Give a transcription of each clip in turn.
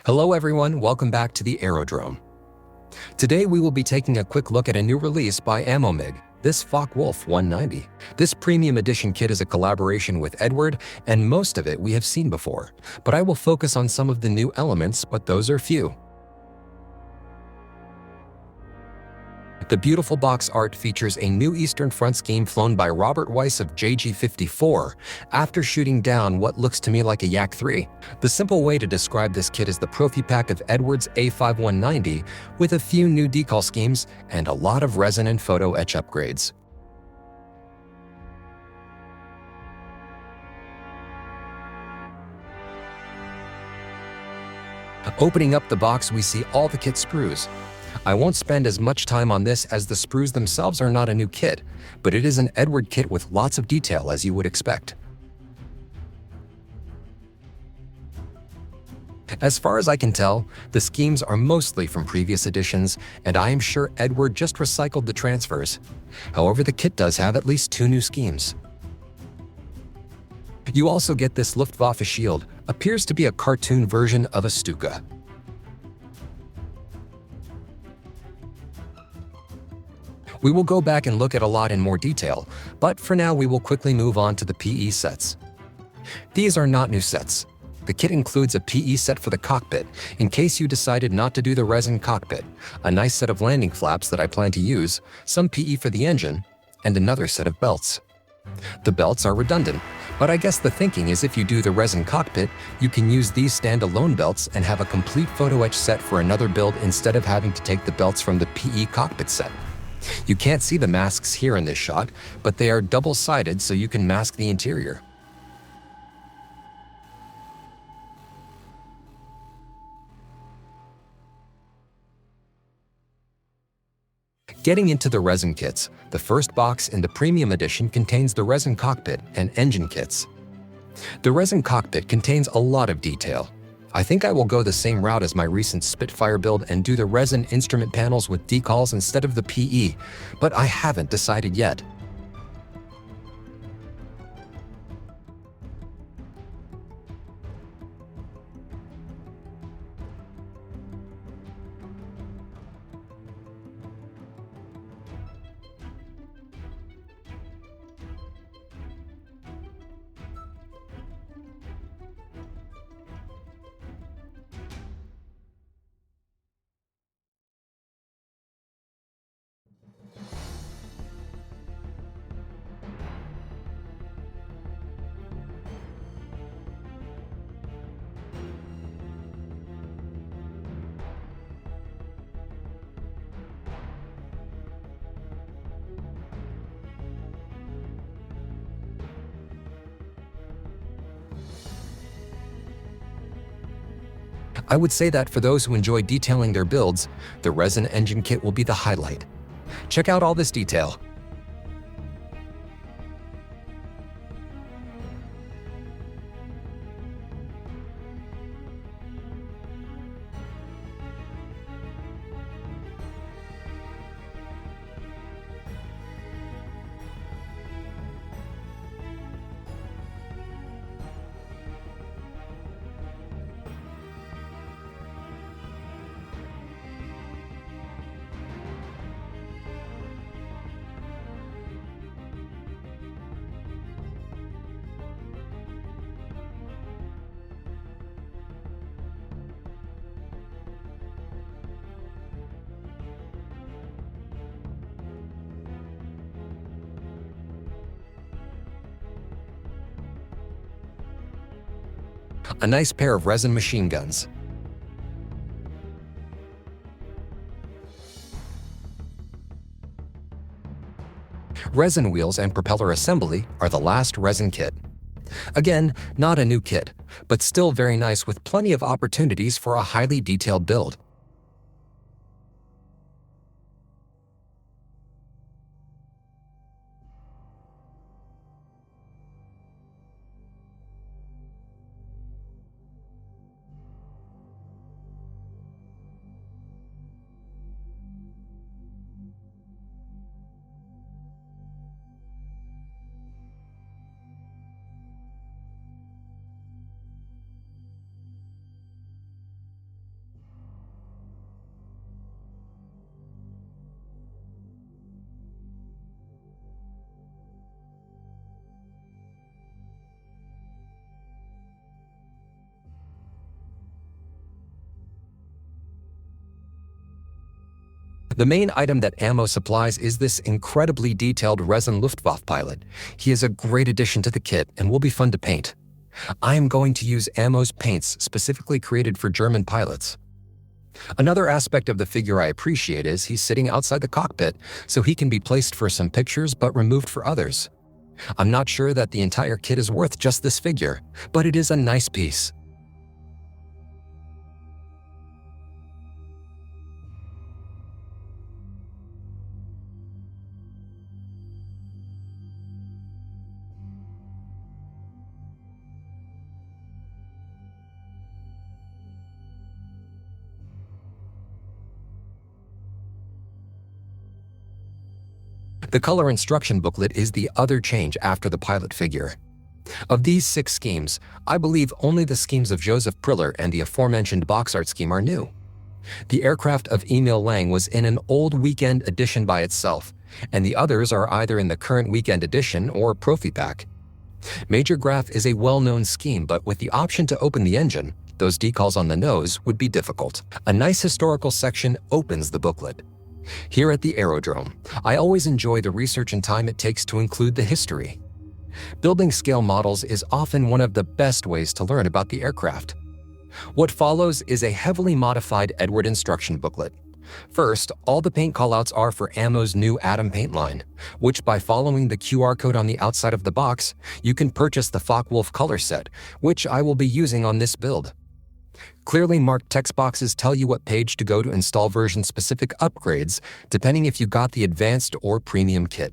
Hello everyone, welcome back to the Aerodrome. Today we will be taking a quick look at a new release by Ammo MIG, this Focke Wulf 190. This premium edition kit is a collaboration with Eduard, and most of it we have seen before, but I will focus on some of the new elements, but those are few. The beautiful box art features a new Eastern Front scheme flown by Robert Weiss of JG54 after shooting down what looks to me like a Yak-3. The simple way to describe this kit is the Profi pack of Eduard's A-5 190 with a few new decal schemes and a lot of resin and photo etch upgrades. Opening up the box, we see all the kit sprues. I won't spend as much time on this as the sprues themselves are not a new kit, but it is an Eduard kit with lots of detail as you would expect. As far as I can tell, the schemes are mostly from previous editions, and I am sure Eduard just recycled the transfers. However, the kit does have at least 2 new schemes. You also get this Luftwaffe shield, appears to be a cartoon version of a Stuka. We will go back and look at a lot in more detail, but for now we will quickly move on to the PE sets. These are not new sets. The kit includes a PE set for the cockpit, in case you decided not to do the resin cockpit, a nice set of landing flaps that I plan to use, some PE for the engine, and another set of belts. The belts are redundant, but I guess the thinking is if you do the resin cockpit, you can use these standalone belts and have a complete photo etch set for another build instead of having to take the belts from the PE cockpit set. You can't see the masks here in this shot, but they are double-sided so you can mask the interior. Getting into the resin kits, the first box in the premium edition contains the resin cockpit and engine kits. The resin cockpit contains a lot of detail. I think I will go the same route as my recent Spitfire build and do the resin instrument panels with decals instead of the PE, but I haven't decided yet. I would say that for those who enjoy detailing their builds, the resin engine kit will be the highlight. Check out all this detail. A nice pair of resin machine guns. Resin wheels and propeller assembly are the last resin kit. Again, not a new kit, but still very nice with plenty of opportunities for a highly detailed build. The main item that Ammo supplies is this incredibly detailed Resin Luftwaffe pilot. He is a great addition to the kit and will be fun to paint. I am going to use Ammo's paints specifically created for German pilots. Another aspect of the figure I appreciate is he's sitting outside the cockpit, so he can be placed for some pictures but removed for others. I'm not sure that the entire kit is worth just this figure, but it is a nice piece. The color instruction booklet is the other change after the pilot figure. Of these 6 schemes, I believe only the schemes of Joseph Priller and the aforementioned box art scheme are new. The aircraft of Emil Lang was in an old weekend edition by itself, and the others are either in the current weekend edition or Profi Pack. Major Graph is a well-known scheme, but with the option to open the engine, those decals on the nose would be difficult. A nice historical section opens the booklet. Here at the aerodrome, I always enjoy the research and time it takes to include the history. Building scale models is often one of the best ways to learn about the aircraft. What follows is a heavily modified Eduard instruction booklet. First, all the paint callouts are for Ammo's new Atom paint line, which by following the QR code on the outside of the box, you can purchase the Focke Wulf color set, which I will be using on this build. Clearly marked text boxes tell you what page to go to install version-specific upgrades, depending if you got the advanced or premium kit.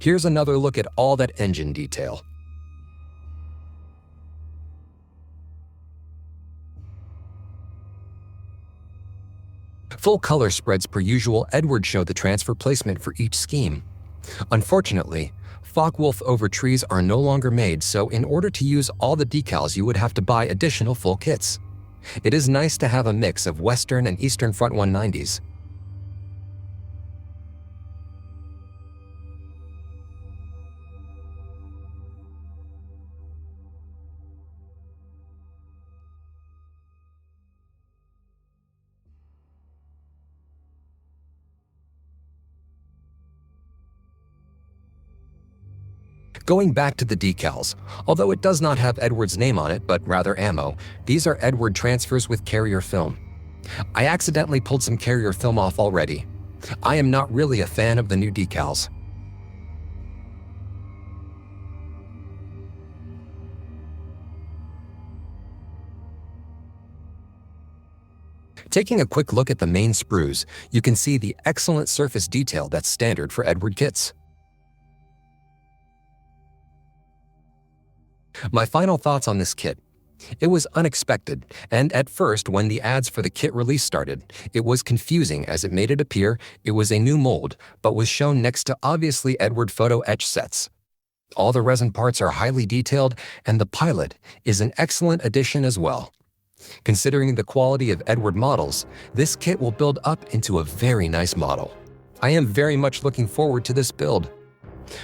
Here's another look at all that engine detail. Full color spreads per usual Eduard show the transfer placement for each scheme. Unfortunately, Focke Wulf over trees are no longer made, so in order to use all the decals you would have to buy additional full kits. It is nice to have a mix of Western and Eastern Front 190s. Going back to the decals, although it does not have Eduard's name on it, but rather Ammo, these are Eduard transfers with carrier film. I accidentally pulled some carrier film off already. I am not really a fan of the new decals. Taking a quick look at the main sprues, you can see the excellent surface detail that's standard for Eduard kits. My final thoughts on this kit. It was unexpected, and at first when the ads for the kit release started, it was confusing as it made it appear it was a new mold, but was shown next to obviously Eduard photo etch sets. All the resin parts are highly detailed, and the pilot is an excellent addition as well. Considering the quality of Eduard models, this kit will build up into a very nice model. I am very much looking forward to this build.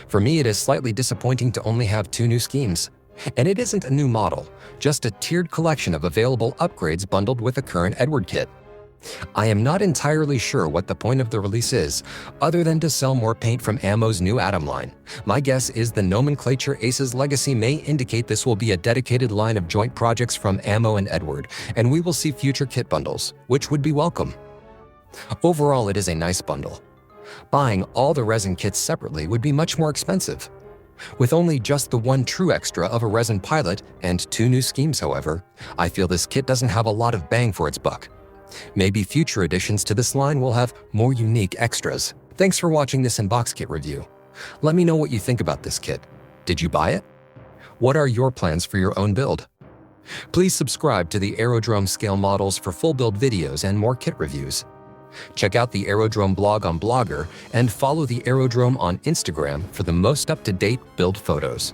For me, it is slightly disappointing to only have 2 new schemes. And it isn't a new model, just a tiered collection of available upgrades bundled with a current Eduard kit. I am not entirely sure what the point of the release is, other than to sell more paint from Ammo's new Atom line. My guess is the nomenclature Ace's legacy may indicate this will be a dedicated line of joint projects from Ammo and Eduard, and we will see future kit bundles, which would be welcome. Overall, it is a nice bundle. Buying all the resin kits separately would be much more expensive. With only just the 1 true extra of a resin pilot and 2 new schemes, however, I feel this kit doesn't have a lot of bang for its buck. Maybe future additions to this line will have more unique extras. Thanks for watching this in-box kit review. Let me know what you think about this kit. Did you buy it? What are your plans for your own build? Please subscribe to the Aerodrome scale models for full build videos and more kit reviews. Check out the Aerodrome blog on Blogger and follow the Aerodrome on Instagram for the most up-to-date build photos.